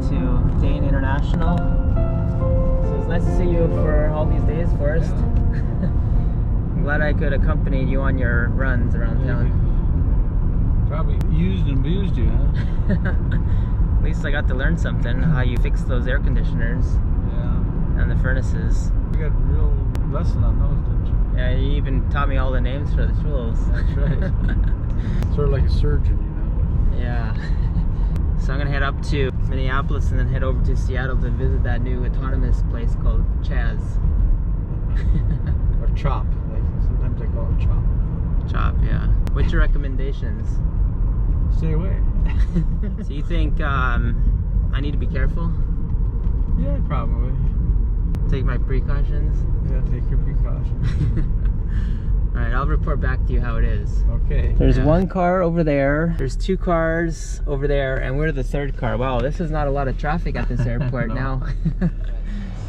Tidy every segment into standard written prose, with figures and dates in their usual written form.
to Dane International. So it's nice to see you for all these days, Forrest. Yeah. I'm glad I could accompany you on your runs around town. Probably used and abused you, huh? At least I got to learn something, how you fix those air conditioners. Yeah. And the furnaces. You got a real lesson on those, didn't you? Yeah, you even taught me all the names for the tools. That's right. Sort of like a surgeon, you know? Yeah. So I'm gonna head up to Minneapolis and then head over to Seattle to visit that new autonomous place called CHAZ. Or CHOP, like sometimes they call it CHOP. CHOP, yeah. What's your recommendations? Stay away. So you think I need to be careful? Yeah, probably. Take my precautions? Yeah, take your precautions. Alright, I'll report back to you how it is. Okay. There's one car over there, there's two cars over there, and we're the third car. Wow, this is not a lot of traffic at this airport now.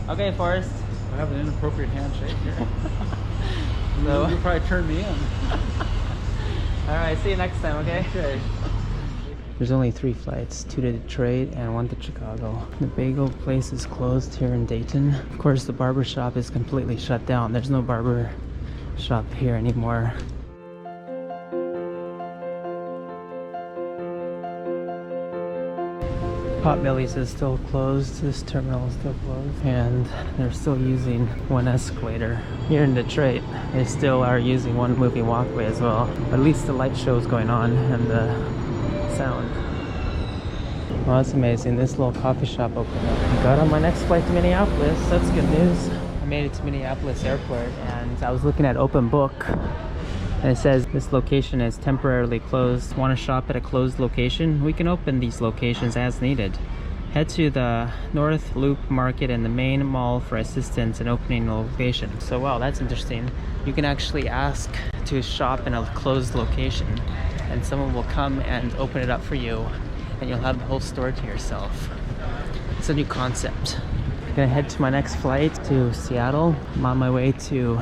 Okay, Forrest. I have an inappropriate handshake here. So, you'll probably turn me in. Alright, see you next time, okay? Okay. There's only 3 flights, 2 to Detroit and 1 to Chicago. The bagel place is closed here in Dayton. Of course, the barber shop is completely shut down. There's no barber shop here anymore. Potbelly's is still closed. This terminal is still closed. And they're still using one escalator. Here in Detroit, they still are using one moving walkway as well. At least the light show is going on and the sound. Well, that's amazing. This little coffee shop opened up. I got on my next flight to Minneapolis. That's good news. I made it to Minneapolis airport and I was looking at Open Book and it says this location is temporarily closed. Want to shop at a closed location? We can open these locations as needed. Head to the North Loop Market and the main mall for assistance in opening a location. So wow, that's interesting. You can actually ask to shop in a closed location and someone will come and open it up for you and you'll have the whole store to yourself. It's a new concept. I'm gonna head to my next flight to Seattle. I'm on my way to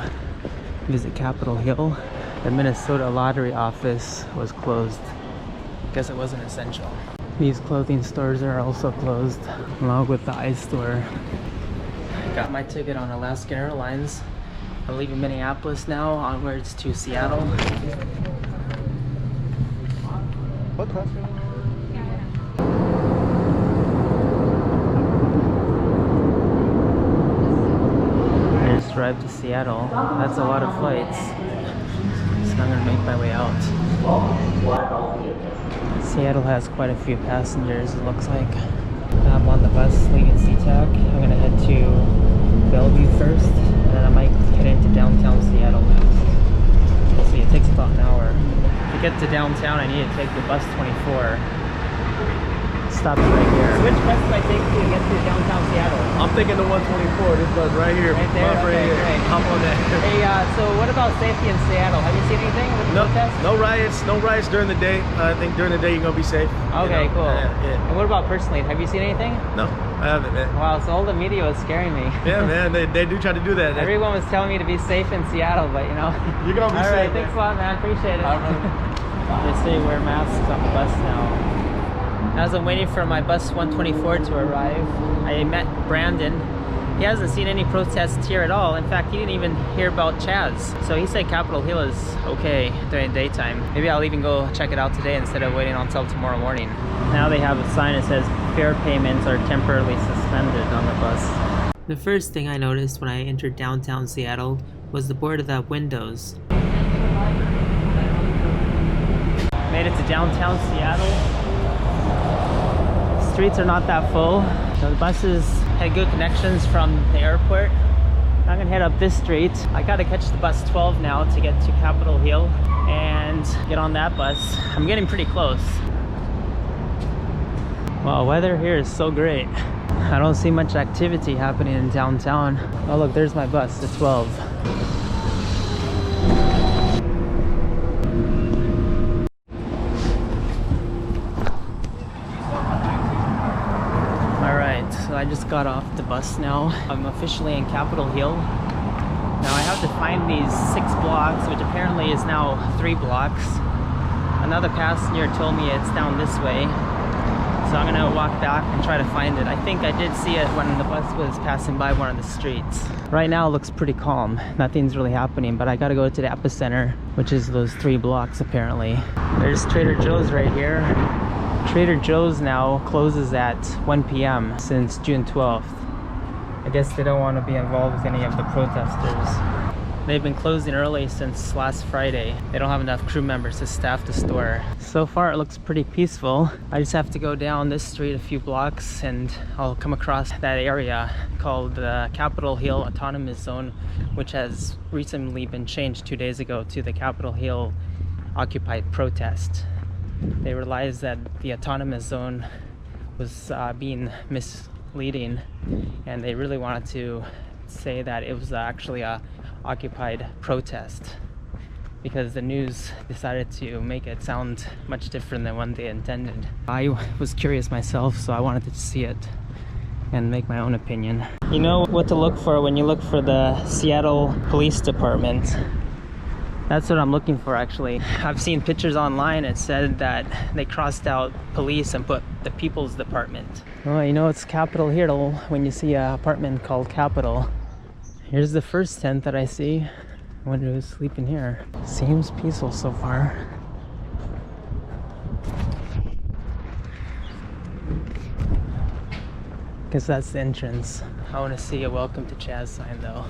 visit Capitol Hill. The Minnesota lottery office was closed because it wasn't essential. These clothing stores are also closed, along with the ice store. I got my ticket on Alaska Airlines. I'm leaving Minneapolis now, onwards to Seattle. What class? I just arrived to Seattle. That's a lot of flights. So I'm gonna make my way out. Seattle has quite a few passengers, it looks like. I'm on the bus leaving SeaTac. I'm gonna head to Bellevue first, and then I might head into downtown Seattle next. We'll see, it takes about an hour. To get to downtown, I need to take the bus 24. Stops right here. So which bus do I take to get to downtown Seattle? I'm thinking the 124. This bus right here. Right there? Okay, great. Hop on that. Hey, so what about safety in Seattle? Have you seen anything with the protests? No riots during the day. I think during the day you're gonna be safe. Okay, you know? cool. Yeah. And what about personally? Have you seen anything? No, I haven't, man. Wow, so all the media was scaring me. Yeah, man, they do try to do that. Everyone was telling me to be safe in Seattle, but you know. You're gonna be all right, safe. thanks a lot, man. Appreciate it. They say wear masks on the bus now. As I'm waiting for my bus 124 to arrive, I met Brandon. He hasn't seen any protests here at all. In fact, he didn't even hear about CHAZ. So he said Capitol Hill is okay during daytime. Maybe I'll even go check it out today instead of waiting until tomorrow morning. Now they have a sign that says fare payments are temporarily suspended on the bus. The first thing I noticed when I entered downtown Seattle was the board of the windows. Made it to downtown Seattle. Streets are not that full. So the buses had good connections from the airport. I'm gonna head up this street. I gotta catch the bus 12 now to get to Capitol Hill and get on that bus. I'm getting pretty close. Wow, weather here is so great. I don't see much activity happening in downtown. Oh look, there's my bus, the 12. So I just got off the bus now. I'm officially in Capitol Hill. Now I have to find these 6 blocks, which apparently is now 3 blocks. Another passenger told me it's down this way. So I'm gonna walk back and try to find it. I think I did see it when the bus was passing by one of the streets. Right now it looks pretty calm. Nothing's really happening, but I gotta go to the epicenter, which is those 3 blocks apparently. There's Trader Joe's right here. Trader Joe's now closes at 1 p.m. since June 12th. I guess they don't want to be involved with any of the protesters. They've been closing early since last Friday. They don't have enough crew members to staff the store. So far it looks pretty peaceful. I just have to go down this street a few blocks and I'll come across that area called the Capitol Hill Autonomous Zone, which has recently been changed 2 days ago to the Capitol Hill Occupied Protest. They realized that the autonomous zone was being misleading, and they really wanted to say that it was actually a occupied protest, because the news decided to make it sound much different than what they intended. I was curious myself, so I wanted to see it and make my own opinion. You know what to look for when you look for the Seattle Police Department. That's what I'm looking for, actually. I've seen pictures online. It said that they crossed out police and put the People's Department. Oh, you know it's Capitol Hill when you see an apartment called Capitol. Here's the first tent that I see. I wonder who's sleeping here. Seems peaceful so far. Guess that's the entrance. I want to see a welcome to CHAZ sign though.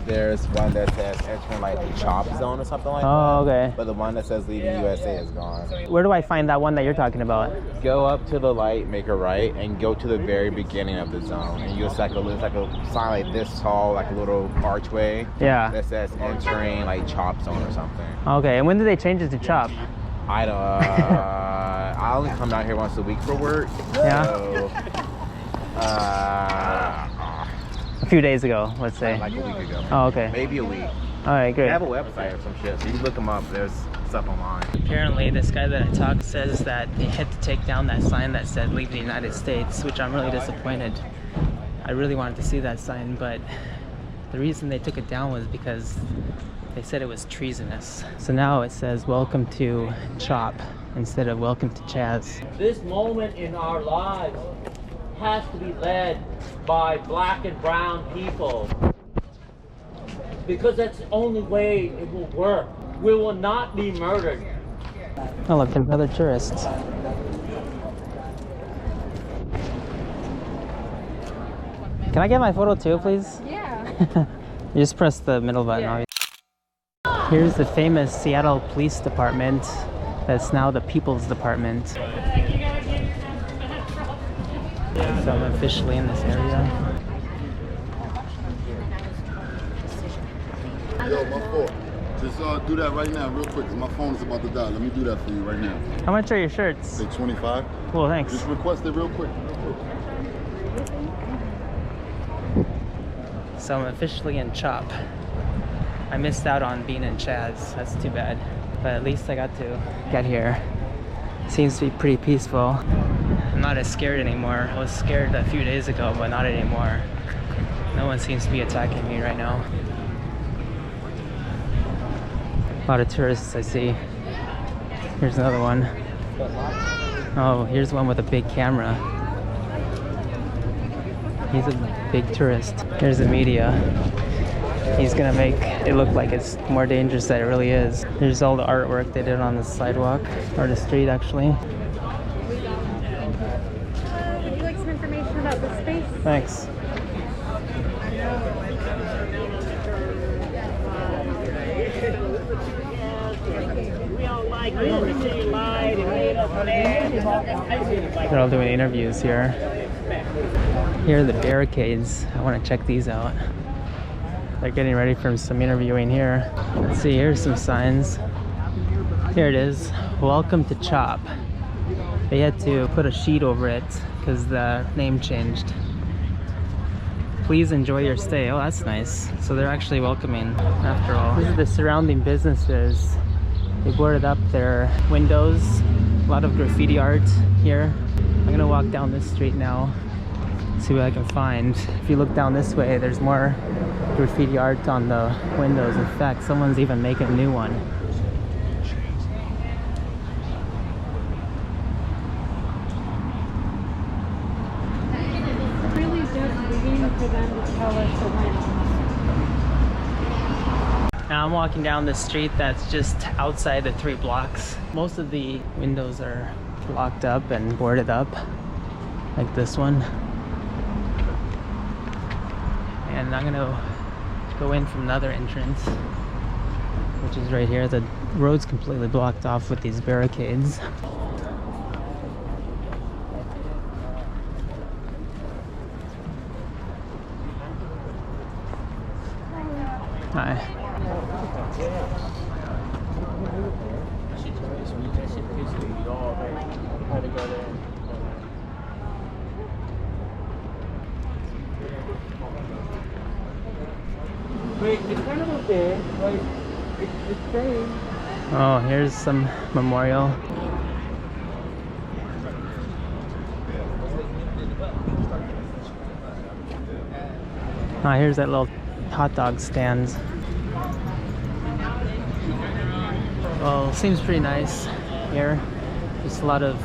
There's one that says entering like the chop zone or something like that. Oh, okay. But the one that says leaving USA is gone. Where do I find that one that you're talking about? Go up to the light, make a right, and go to the very beginning of the zone. And you'll see like a sign like this tall, like a little archway. Yeah. That says entering like chop zone or something. Okay, and when did they change it to chop? I don't. I only come down here once a week for work. Yeah. So, A few days ago, let's say. like a week ago. Oh, okay. Maybe a week. All right, They great. have a website or some shit, so you can look them up. There's stuff online. Apparently, this guy that I talked says that they had to take down that sign that said "Leave the United States," which I'm really disappointed. I really wanted to see that sign, but the reason they took it down was because they said it was treasonous. So now it says "Welcome to CHOP" instead of "Welcome to CHAZ." This moment in our lives has to be led by black and brown people, because that's the only way it will work. We will not be murdered. Oh look, there's another tourist. Can I get my photo too, please? Yeah. You just press the middle button, obviously. Here's the famous Seattle Police Department that's now the People's Department. So I'm officially in this area. Yo, my fault. Just do that right now, real quick, 'cause my phone is about to die. Let me do that for you right now. How much are your shirts? Say 25. Cool, thanks. Just request it real quick. So I'm officially in CHOP. I missed out on being in CHAZ. That's too bad. But at least I got to get here. Seems to be pretty peaceful. I'm not as scared anymore. I was scared a few days ago, but not anymore. No one seems to be attacking me right now. A lot of tourists I see. Here's another one. Oh, here's one with a big camera. He's a big tourist. Here's the media. He's gonna make it look like it's more dangerous than it really is. There's all the artwork they did on the sidewalk, or the street actually. Would you like some information about the space? Thanks. They're all doing interviews here. Here are the barricades. I want to check these out. They're getting ready for some interviewing here. Let's see, here's some signs. Here it is. Welcome to CHOP. They had to put a sheet over it because the name changed. Please enjoy your stay. Oh, that's nice. So they're actually welcoming after all. This is the surrounding businesses. They boarded up their windows. A lot of graffiti art here. I'm gonna walk down this street now, see what I can find. If you look down this way, there's more graffiti art on the windows. In fact, someone's even making a new one. for them to tell us the when. Now I'm walking down the street that's just outside the 3 blocks. Most of the windows are blocked up and boarded up, like this one. And I'm gonna go in from another entrance, which is right here. The road's completely blocked off with these barricades. Hi. Oh, here's some memorial. Ah, here's that little hot dog stand. Well, seems pretty nice here. Just a lot of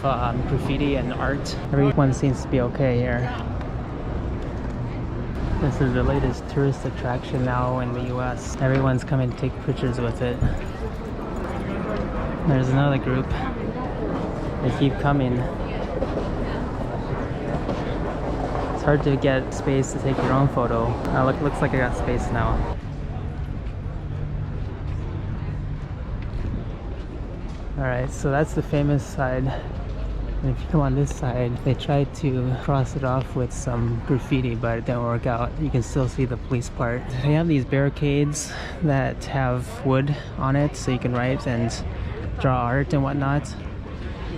graffiti and art. Everyone seems to be okay here. This is the latest tourist attraction now in the US. Everyone's coming to take pictures with it. There's another group. They keep coming. It's hard to get space to take your own photo. Looks like I got space now. Alright, so that's the famous side. And if you come on this side, they tried to cross it off with some graffiti, but it didn't work out. You can still see the police part. They have these barricades that have wood on it, so you can write and draw art and whatnot.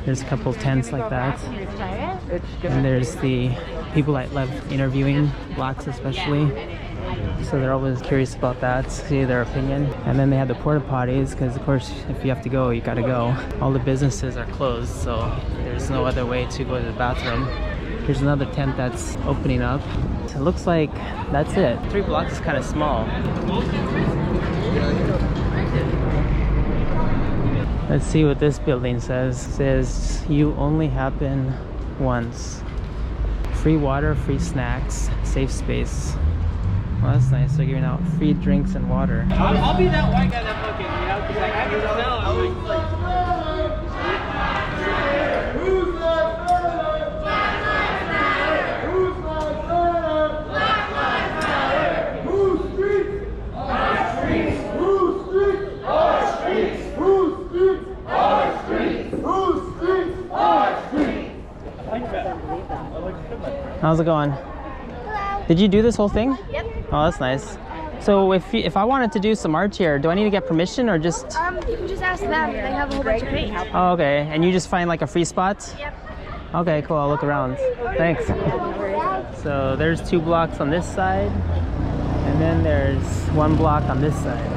There's a couple tents like that. And there's the people that love interviewing blacks especially. So they're always curious about that, see their opinion. And then they have the porta potties, because of course if you have to go, you gotta go. All the businesses are closed, so there's no other way to go to the bathroom. Here's another tent that's opening up. So it looks like that's it. 3 blocks is kind of small. Let's see what this building says. It says, you only happen once. Free water, free snacks, safe space. Well, that's nice. They're giving out free drinks and water. I'll be that white guy that fucking, you know, because like, I can smell it. Who's Black Lives Matter? Who's Black Lives Matter? Whose streets? Our streets. Whose streets? Our streets. Whose streets? Our streets. Whose streets? Our streets. How's it going? Hello. Did you do this whole thing? Yep. Oh, that's nice. So if I wanted to do some art here, do I need to get permission or just? You can just ask them. They have a whole bunch of paint. Oh, okay. And you just find like a free spot? Yep. Okay, cool. I'll look around. Thanks. So there's 2 blocks on this side, and then there's 1 block on this side.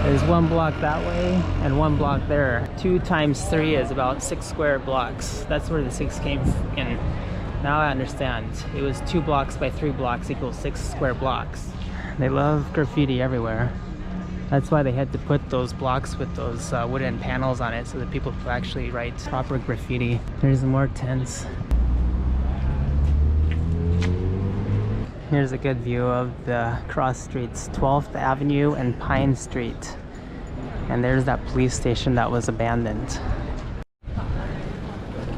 There's 1 block that way and 1 block there. 2 times 3 is about 6 square blocks. That's where the 6 came in. Now I understand. It was 2 blocks by 3 blocks equals 6 square blocks. They love graffiti everywhere. That's why they had to put those blocks with those wooden panels on it so that people could actually write proper graffiti. There's more tents. Here's a good view of the cross streets, 12th Avenue and Pine Street. And there's that police station that was abandoned.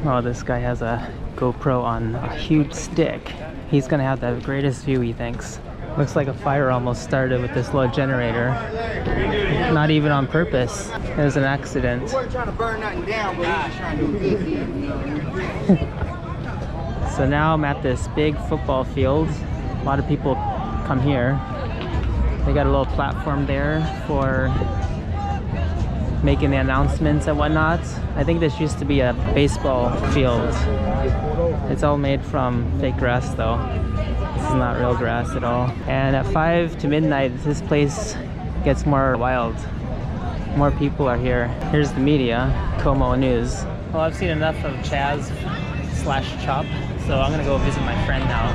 Oh, this guy has a GoPro on a huge stick. He's gonna have the greatest view, he thinks. Looks like a fire almost started with this little generator. Not even on purpose. It was an accident. We weren't trying to burn nothing down, but we were trying to do good. So now I'm at this big football field. A lot of people come here. They got a little platform there for making the announcements and whatnot. I think this used to be a baseball field. It's all made from fake grass though. This is not real grass at all. And at 5 to midnight, this place gets more wild. More people are here. Here's the media, Como News. Well, I've seen enough of CHAZ/CHOP, so I'm gonna go visit my friend now.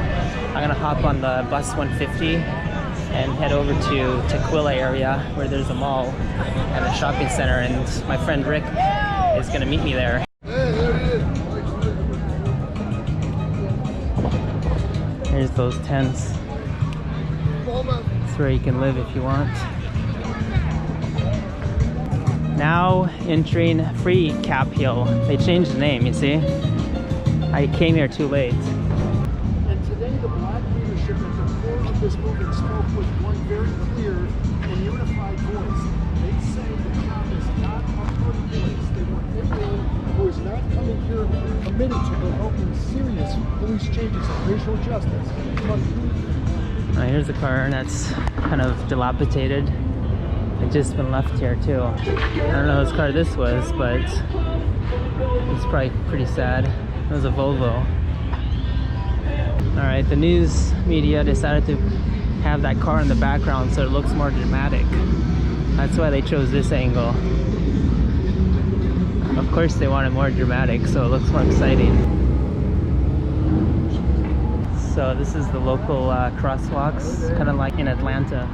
I'm gonna hop on the bus 150 and head over to Tequila area where there's a mall and a shopping center, and my friend Rick is gonna meet me there. Here's those tents. where you can live if you want. Now entering Free Cap Hill. They changed the name, you see? I came here too late. And today, the black leadership at the core of this movement spoke with one very clear and unified voice. They say the CHAZ is not a party place. They want everyone who is not coming here committed to provoking serious police changes and racial justice. Here's a car that's kind of dilapidated. It's just been left here too. I don't know whose car this was, but it's probably pretty sad. It was a Volvo. Alright, the news media decided to have that car in the background so it looks more dramatic. That's why they chose this angle. Of course they want it more dramatic so it looks more exciting. So this is the local crosswalks, kind of like in Atlanta.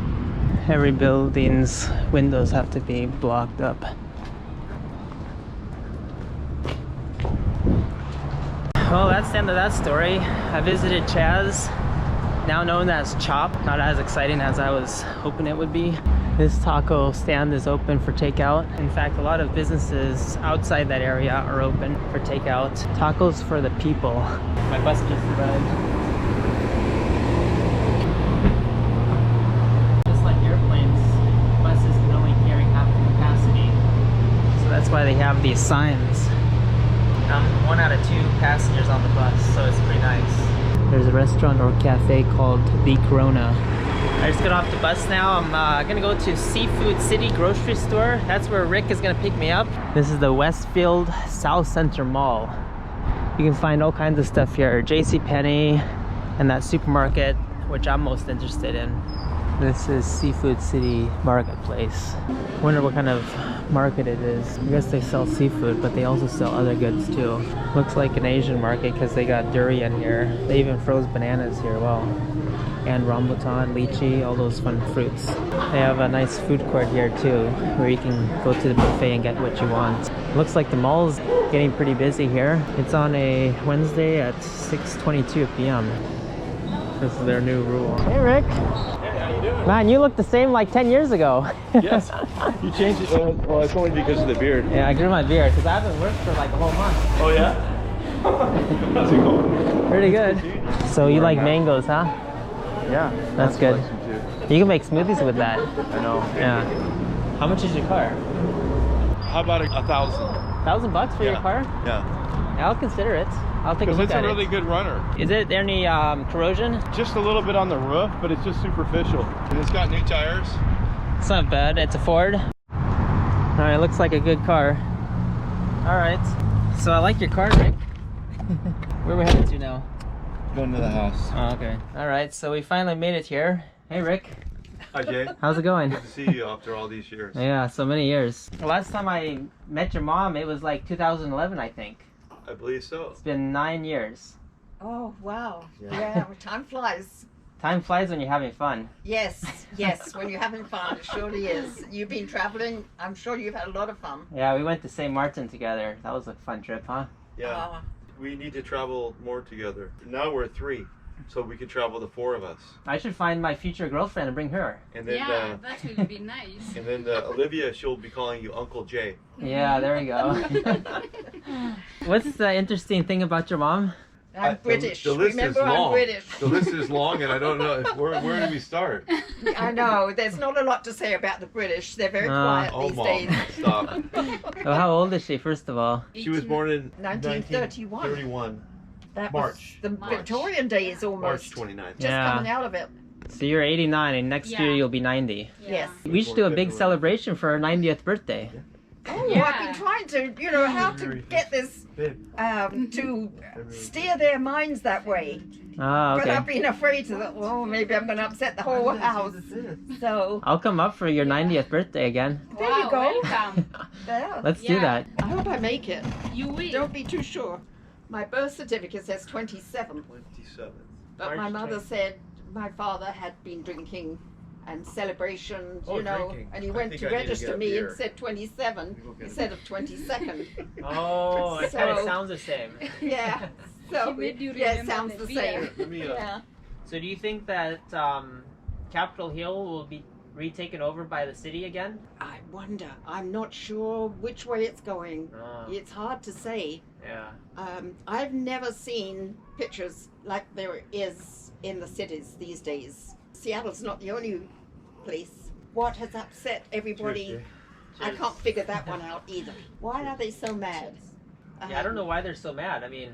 Every building's windows have to be blocked up. Well, that's the end of that story. I visited CHAZ, now known as CHOP. Not as exciting as I was hoping it would be. This taco stand is open for takeout. In fact, a lot of businesses outside that area are open for takeout. Tacos for the people. My bus just arrived. Just like airplanes, buses can only carry half the capacity. So that's why they have these signs. I'm 1 out of 2 passengers on the bus, so it's pretty nice. There's a restaurant or cafe called The Corona. I just got off the bus now. I'm gonna go to Seafood City grocery store. That's where Rick is gonna pick me up. This is the Westfield South Center Mall. You can find all kinds of stuff here. JCPenney and that supermarket, which I'm most interested in. This is Seafood City Marketplace. Wonder what kind of market it is. I guess they sell seafood, but they also sell other goods too. Looks like an Asian market because they got durian here. They even froze bananas here, wow. And rambutan, lychee, all those fun fruits. They have a nice food court here too, where you can go to the buffet and get what you want. Looks like the mall's getting pretty busy here. It's on a Wednesday at 6:22 p.m. This is their new rule. Hey Rick. Man, you look the same like 10 years ago. Yes, you changed it. Well, it's only because of the beard. Yeah, I grew my beard because I haven't worked for like a whole month. Oh yeah? How's it going? Pretty good. So you like mangoes, huh? Yeah. That's good. You can make smoothies with that. I know. Yeah. How much is your car? How about $1,000? $1,000 for your car? Yeah. Yeah, I'll consider it. I'll take a Because look it's at a really it. good runner. Is it any corrosion? Just a little bit on the roof, but it's just superficial. And it's got new tires. It's not bad. It's a Ford. All right, looks like a good car. All right. So I like your car, Rick. Where are we headed to now? Going to the house. Oh, okay. All right. So we finally made it here. Hey, Rick. Hi, Jay. How's it going? Good to see you after all these years. Yeah, so many years. The last time I met your mom, it was like 2011, I think. I believe so. It's been 9 years. Oh, wow. Yeah. Yeah, well, time flies. Time flies when you're having fun. Yes, yes, when you're having fun, it surely is. You've been traveling, I'm sure you've had a lot of fun. Yeah, we went to St. Martin together. That was a fun trip, huh? Yeah. We need to travel more together. Now we're 3, so we can travel the 4 of us. I should find my future girlfriend and bring her. And then, Yeah, that would be nice. And then Olivia, she'll be calling you Uncle Jay. Yeah, there we go. What's the interesting thing about your mom? I'm British. The list Remember, is long. I'm British. The list is long, and I don't know where do we start. I know, there's not a lot to say about the British. They're very quiet Oh, these Mom, days. stop. So how old is she, first of all? She was born in 1931. 1931. That March. was the Victorian days almost. March 29th. Just Yeah. coming out of it. So you're 89 and next Yeah. year you'll be 90. Yes. We should do a big celebration for her 90th birthday. Oh, Yeah. I've been trying to, how to get this, to steer their minds that way. Oh, But okay. I've been afraid to, maybe I'm going to upset the whole house. So, I'll come up for your 90th birthday again. there you go. Welcome. There. Let's do Yeah. that. I hope I make it. You will. Don't be too sure. My birth certificate says 27, 27. but my mother said my father had been drinking and celebrations, Oh, drinking. and he I went think to I need to register get a me beer. and said 27 Go get a instead of 22nd. Oh, it So- kind of sounds the same. Yeah. So She made you yeah, it remember sounds the the beer. same. Let me, Yeah. So do you think that Capitol Hill will be retaken over by the city again? I wonder. I'm not sure which way it's going. It's hard to say. Yeah. I've never seen pictures like there is in the cities these days. Seattle's not the only place. What has upset everybody? I can't figure that one out either. Why are they so mad? Yeah, I don't know why they're so mad. I mean,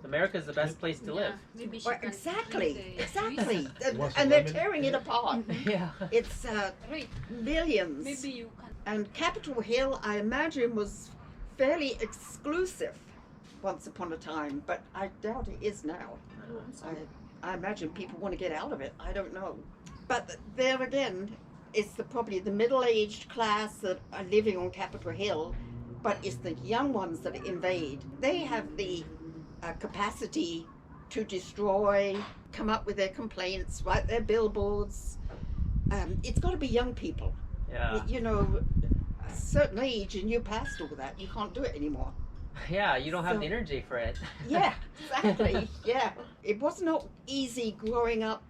America's the best place to live. Maybe she Well, can exactly. reason. And they're tearing it apart. Yeah. It's Right. millions. Maybe you can. And Capitol Hill, I imagine, was fairly exclusive once upon a time, but I doubt it is now. I imagine people want to get out of it. I don't know. But there again, it's probably the middle-aged class that are living on Capitol Hill, but it's the young ones that invade. They have the capacity to destroy, come up with their complaints, write their billboards. It's got to be young people. Yeah. You know, a certain age and you're past all that. You can't do it anymore. Yeah, you don't have So- the energy for it. Yeah, exactly. Yeah. It was not easy growing up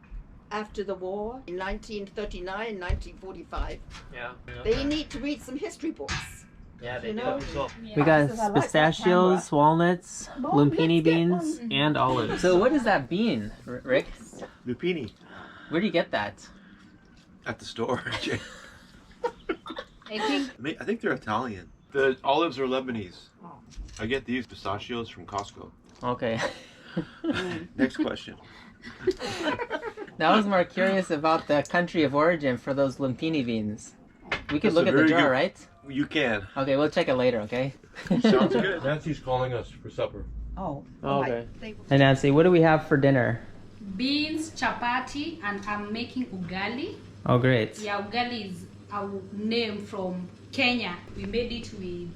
after the war in 1939, 1945. Yeah. They need to read some history books. Yeah, they You do. know? We got Because I like that pistachios, walnuts, Well, lumpini let's get beans, one. and olives. So what is that bean, Rick? Lupini Where do you get that? at the store. I think I think they're Italian. The olives are Lebanese. I get these pistachios from Costco. Okay. Next question. I was more curious about the country of origin for those lumpini beans. We could That's look a at the very jar, good- right? You can. Okay, we'll check it later, okay? Sounds good. Nancy's calling us for supper. Oh, Okay. Hey Nancy, what do we have for dinner? beans, chapati, and I'm making ugali. Oh, great. Yeah, ugali is our name from Kenya. We made it with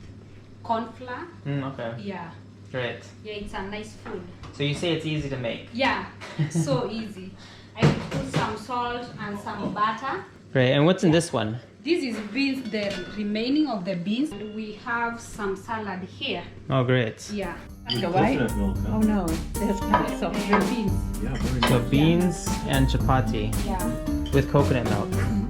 corn flour. Okay. Yeah, Great. yeah, it's a nice food. So you say it's easy to make. Yeah, so easy. I will put some salt and some butter. Great. And what's in this one? This is beans, the remaining of the beans. And we have some salad here. Oh, great. Yeah. Coconut milk, huh? Oh no, there's packs of The beans. Yeah, very So beans and chapati Yeah. with coconut milk.